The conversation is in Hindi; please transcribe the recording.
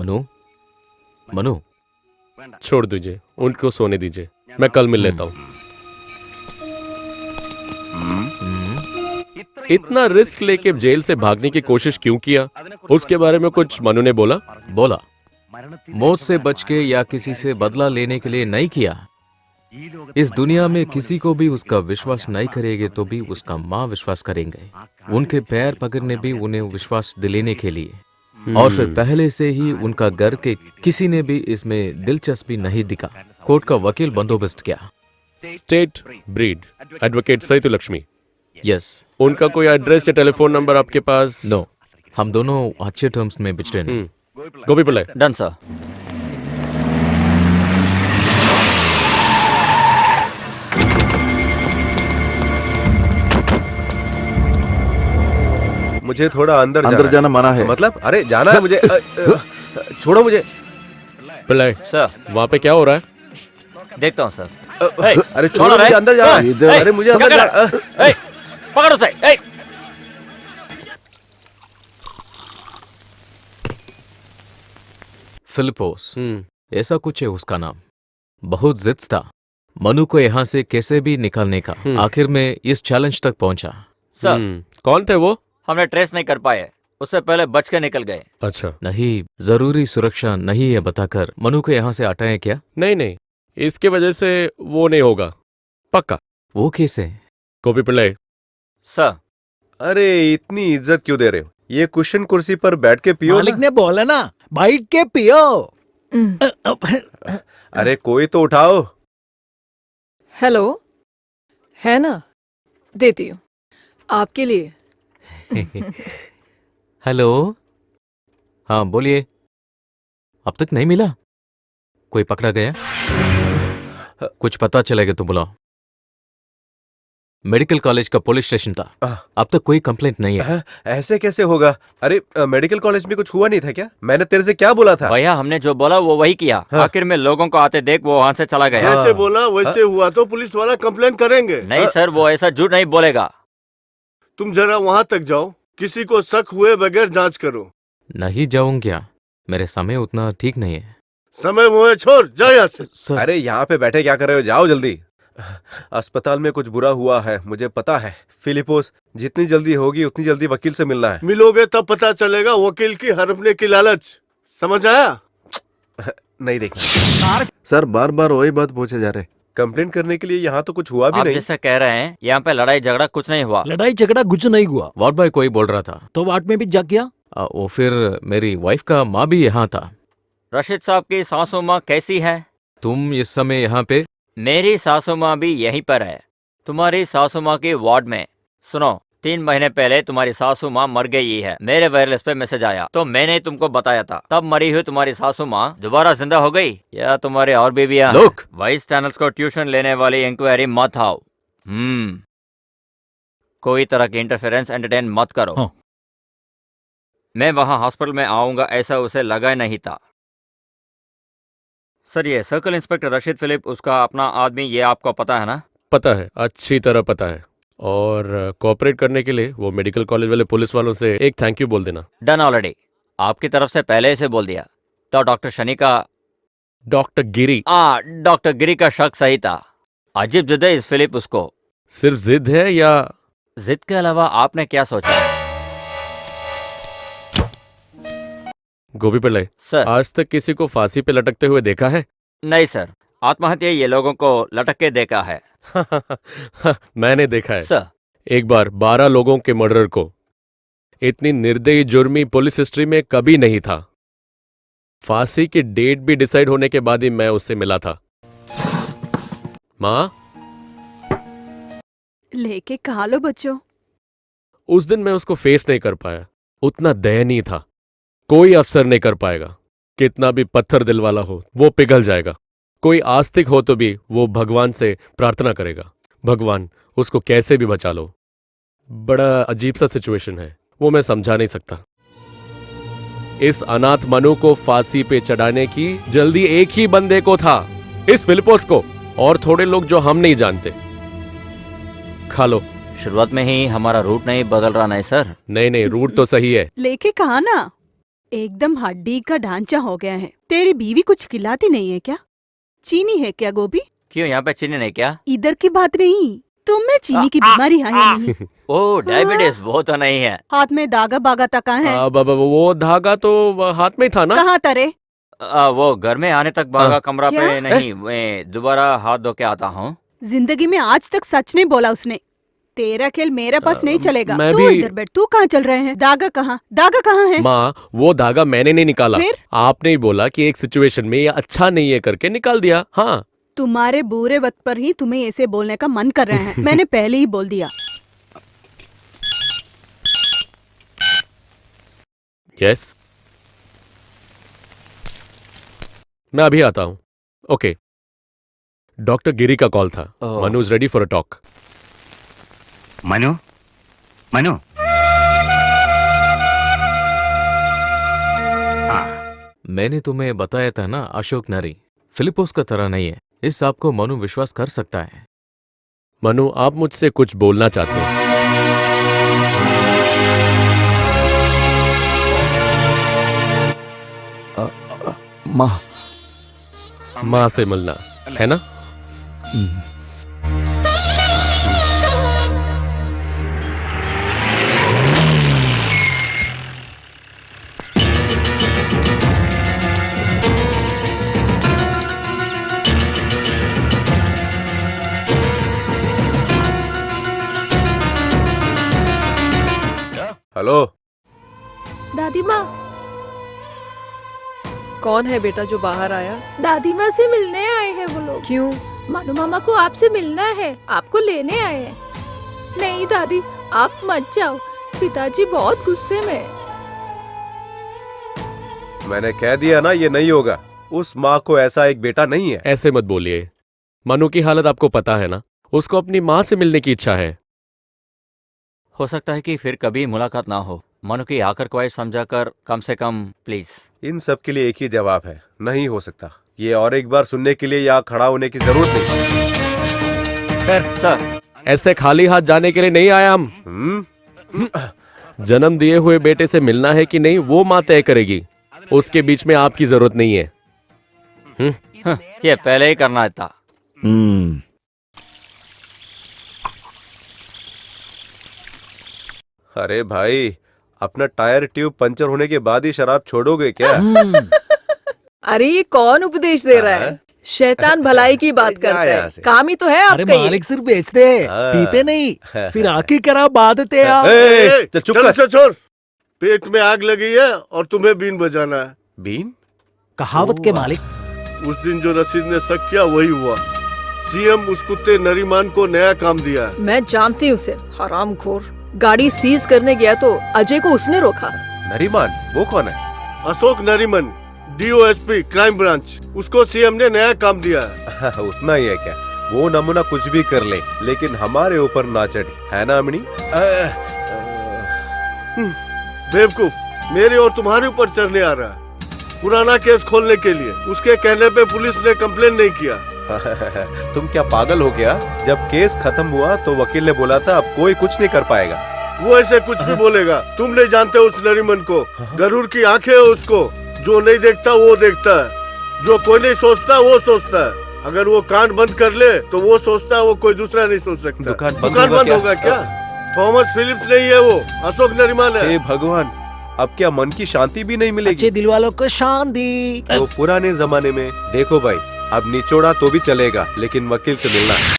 मनु, मनु, छोड़ दीजिए, उनको सोने दीजिए, मैं कल मिल लेता हूँ। इतना रिस्क लेके जेल से भागने की कोशिश क्यों किया? उसके बारे में कुछ मनु ने बोला? बोला मौत से बच के या किसी से बदला लेने के लिए नहीं किया। इस दुनिया में किसी को भी उसका विश्वास नहीं करेंगे तो भी उसका माँ विश्वास करेंगे। उनके पैर पकड़ने भी उन्हें विश्वास दिलाने के लिए। और फिर पहले से ही उनका घर के किसी ने भी इसमें दिलचस्पी नहीं दिखा। कोर्ट का वकील बंदोबस्त किया। स्टेट ब्रीड एडवोकेट सहित लक्ष्मी। यस। उनका कोई एड्रेस या टेलीफोन नंबर आपके पास? नो, हम दोनों अच्छे टर्म्स में बिछड़े हैं। गोपी पिल्लाई। Done sir. मुझे थोड़ा अंदर जाना मना है। मतलब अरे जाना है मुझे। छोड़ो मुझे। पिल्लाई सर, वहाँ पे क्या हो रहा है? देखता हूँ सर। अरे छोड़ो, मुझे अंदर जाना है। अरे मुझे अंदर जाना। पकड़ो सही। फिलिपोस, ऐसा कुछ है उसका नाम। बहुत जिद था मनु को यहाँ से कैसे भी निकालने का। आखिर में इस चैलेंज तक पहुंचा। सर, कौन थे वो? हमने ट्रेस नहीं कर पाए, उससे पहले बच के निकल गए। अच्छा। नहीं, जरूरी सुरक्षा नहीं है बताकर मनु को यहाँ से हटाए क्या? नहीं, इसके वजह से वो नहीं होगा पक्का। वो कैसे? गोपी पिल्लाई। सर, अरे इतनी इज्जत क्यों दे रहे हो? ये कुशन कुर्सी पर बैठ के पियो। मालिक ने बोला ना बैठ के पियो। अरे कोई तो उठाओ। हेलो, है ना? देती हूँ आपके लिए। हेलो, हाँ बोलिए। अब तक नहीं मिला? कोई पकड़ा गया? कुछ पता चलेगा तो बुलाओ। मेडिकल कॉलेज का पुलिस स्टेशन था। अब तक कोई कंप्लेंट नहीं है। ऐसे कैसे होगा? अरे मेडिकल कॉलेज में कुछ हुआ नहीं था क्या? मैंने तेरे से क्या बोला था? भैया हमने जो बोला वो वही किया। आखिर में लोगों को आते देख वो वहाँ से चला गया। जैसे बोला वैसे हुआ तो पुलिस वाला कंप्लेंट करेंगे। नहीं सर, वो ऐसा झूठ नहीं बोलेगा। तुम जरा वहाँ तक जाओ, किसी को शक हुए बगैर जांच करो। नहीं जाऊं क्या? मेरे समय उतना ठीक नहीं है। समय मुझे छोड़, जा यहाँ से। सर, अरे यहाँ पे बैठे क्या कर रहे हो? जाओ जल्दी। अस्पताल में कुछ बुरा हुआ है, मुझे पता है। फिलिपोस, जितनी जल्दी होगी उतनी जल्दी वकील से मिलना है। मिलोगे तब पता चलेगा वकील की हड़पने की लालच। समझ आया? नहीं देखना। सर बार बार वही बात पूछे जा रहे। कंप्लेंट करने के लिए यहाँ तो कुछ हुआ भी आप नहीं। जैसा कह रहे हैं यहाँ पे लड़ाई झगड़ा कुछ नहीं हुआ। लड़ाई झगड़ा कुछ नहीं हुआ। वार्ड बॉय कोई बोल रहा था। तो वार्ड में भी जा गया। वो फिर मेरी वाइफ का माँ भी यहाँ था। रशीद साहब की सासू माँ कैसी है? तुम इस समय यहाँ पे? मेरी सासू माँ भी यहीं पर है, तुम्हारी सासू माँ की वार्ड में। सुनो, 3 महीने पहले तुम्हारी सासू माँ मर गई है। मेरे वायरलेस पे मैसेज आया तो मैंने तुमको बताया था। तब मरी हुई तुम्हारी सासू माँ दोबारा जिंदा हो गई या तुम्हारे और बीवियां? लोग वाइस चैनल्स को ट्यूशन लेने वाली इंक्वायरी मत आओ। कोई तरह की इंटरफेरेंस एंटरटेन मत करो। हाँ। मैं वहां हॉस्पिटल में आऊंगा ऐसा उसे लगा नहीं था। सर, ये सर्कल इंस्पेक्टर रशीद फिलिप उसका अपना आदमी, ये आपको पता है ना? पता है, अच्छी तरह पता है। और कोऑपरेट करने के लिए वो मेडिकल कॉलेज वाले पुलिस वालों से एक थैंक यू बोल देना। Done already. आपकी तरफ से पहले से बोल दिया। तो डॉक्टर शनि का, डॉक्टर गिरी। डॉक्टर गिरी का शक सही था। अजीब जिद है इस फिलिप उसको। सिर्फ जिद है या? जिद के अलावा आपने क्या सोचा? गोपी पिल्लाई, सर, आज तक किसी को फांसी पे लटकते हुए देखा है? नहीं सर, आत्महत्या ये लोगों को लटक के देखा है। मैंने देखा है। सर, एक बार 12 लोगों के मर्डर को। इतनी निर्दयी जुर्मी पुलिस हिस्ट्री में कभी नहीं था। फांसी की डेट भी डिसाइड होने के बाद ही मैं उससे मिला था। माँ, लेके कहा लो बच्चों। उस दिन मैं उसको फेस नहीं कर पाया। उतना दयनीय था। कोई अफसर नहीं कर पाएगा। कितना भी पत्थर दिल वाला हो वो पिघल जाएगा। कोई आस्तिक हो तो भी वो भगवान से प्रार्थना करेगा, भगवान उसको कैसे भी बचा लो। बड़ा अजीब सा सिचुएशन है, वो मैं समझा नहीं सकता। इस अनाथ मनु को फांसी पे चढ़ाने की जल्दी एक ही बंदे को था, इस फिलिपोस को, और थोड़े लोग जो हम नहीं जानते। खा लो। शुरुआत में ही हमारा रूट नहीं बदल रहा नहीं सर? नहीं, रूट तो सही है। लेके कहा ना। एकदम हड्डी का ढांचा हो गया है। तेरी बीवी कुछ खिलाती नहीं है क्या? चीनी है क्या गोभी? क्यों यहाँ पे चीनी नहीं क्या? इधर की बात नहीं, तुम में चीनी की बीमारी है या नहीं? ओ डायबिटीज वो तो नहीं है। हाथ में दागा बागा तक है? वो धागा तो हाथ में ही था ना। कहाँ तरे? वो घर में आने तक भागा कमरा क्या? पे नहीं, मैं दोबारा हाथ धो के आता हूँ। जिंदगी में आज तक सच नहीं बोला उसने। तेरा खेल मेरे पास नहीं चलेगा। मैं तू भी- इधर बैठ। तू कहाँ चल रहे हैं? दागा कहाँ? दागा कहाँ है? माँ वो धागा मैंने नहीं निकाला, फिर? आपने ही बोला कि एक सिचुएशन में ये अच्छा नहीं है करके निकाल दिया। हाँ तुम्हारे बुरे वक्त पर ही तुम्हें ऐसे बोलने का मन कर रहा है। मैंने पहले ही बोल दिया। यस, मैं अभी आता हूँ। ओके, डॉक्टर गिरी का कॉल था। Oh. Manu is ready for a talk. Manu Manu मैंने तुम्हें बताया था ना, अशोक नरी फिलिपोस का तरह नहीं है। इस सांप को मनु विश्वास कर सकता है। मनु, आप मुझसे कुछ बोलना चाहते हैं? माँ माँ से मिलना है ना? हेलो। दादी माँ, कौन है बेटा जो बाहर आया? दादी माँ से मिलने आए हैं वो लोग। क्यों? मानो मामा को आपसे मिलना है, आपको लेने आए हैं। नहीं दादी, आप मत जाओ, पिताजी बहुत गुस्से में हैं। मैंने कह दिया ना, ये नहीं होगा। उस माँ को ऐसा एक बेटा नहीं है। ऐसे मत बोलिए। मनु की हालत आपको पता है ना, उसको अपनी माँ से मिलने की इच्छा है। हो सकता है कि फिर कभी मुलाकात ना हो। मनु की आकर ख्वाहिश समझाकर कम से कम प्लीज। इन सब के लिए एक ही जवाब है, नहीं हो सकता। ये और एक बार सुनने के लिए यहाँ खड़ा होने की जरूरत नहीं। सर, ऐसे खाली हाथ जाने के लिए नहीं आया हम। जन्म दिए हुए बेटे से मिलना है कि नहीं वो माँ तय करेगी। उसके बीच में आपकी जरूरत नहीं है। ये पहले ही करना था। अरे भाई, अपना टायर ट्यूब पंचर होने के बाद ही शराब छोड़ोगे क्या? अरे ये कौन उपदेश दे रहा है? शैतान भलाई की बात जा करता यहाँ है। से। काम ही तो है अरे आपका ये। मालिक सिर्फ बेचते हैं, हाँ। पीते नहीं। फिर आके करा बाधते आप। ए, चल चुप कर। चल छोड़। पेट में आग लगी है और तुम्हें बीन बजाना है। बीन? कहावत के मालिक। उस दिन जो रशीद ने शक किया वही हुआ। सीएम उस कुत्ते नरीमान को नया काम दिया है। मैं जानती हूँ उसे, हरामखोर। गाड़ी सीज करने गया तो अजय को उसने रोका। नरीमान? वो कौन है? Ashok Nariman, DOSP crime branch. उसको सीएम ने नया काम दिया है। उतना ही है क्या? वो नमूना कुछ भी कर ले, लेकिन हमारे ऊपर ना चढ़े, है ना अमनी? बेवकूफ, मेरे और तुम्हारे ऊपर चढ़ने आ रहा है। पुराना केस खोलने के लिए उसके कहने पे पुलिस ने कंप्लेन नहीं किया। तुम क्या पागल हो गया? जब केस खत्म हुआ तो वकील ने बोला था अब कोई कुछ नहीं कर पाएगा। वो ऐसे कुछ भी बोलेगा। तुम नहीं जानते उस नरीमन को। गरुड़ की आंखें है उसको। जो नहीं देखता वो देखता है, जो कोई नहीं सोचता वो सोचता है। अगर वो कान बंद कर ले तो वो सोचता है वो कोई दूसरा नहीं सोच सकता। दुकान बंद दुकान होगा बंद होगा क्या? थॉमस फिलिप्स नहीं है वो, अशोक नरीमन है। हे भगवान, अब क्या मन की शांति भी नहीं मिलेगी? अच्छे दिल वालों को शांति। वो पुराने जमाने में। देखो भाई, अब निचोड़ा तो भी चलेगा, लेकिन वकील से मिलना है।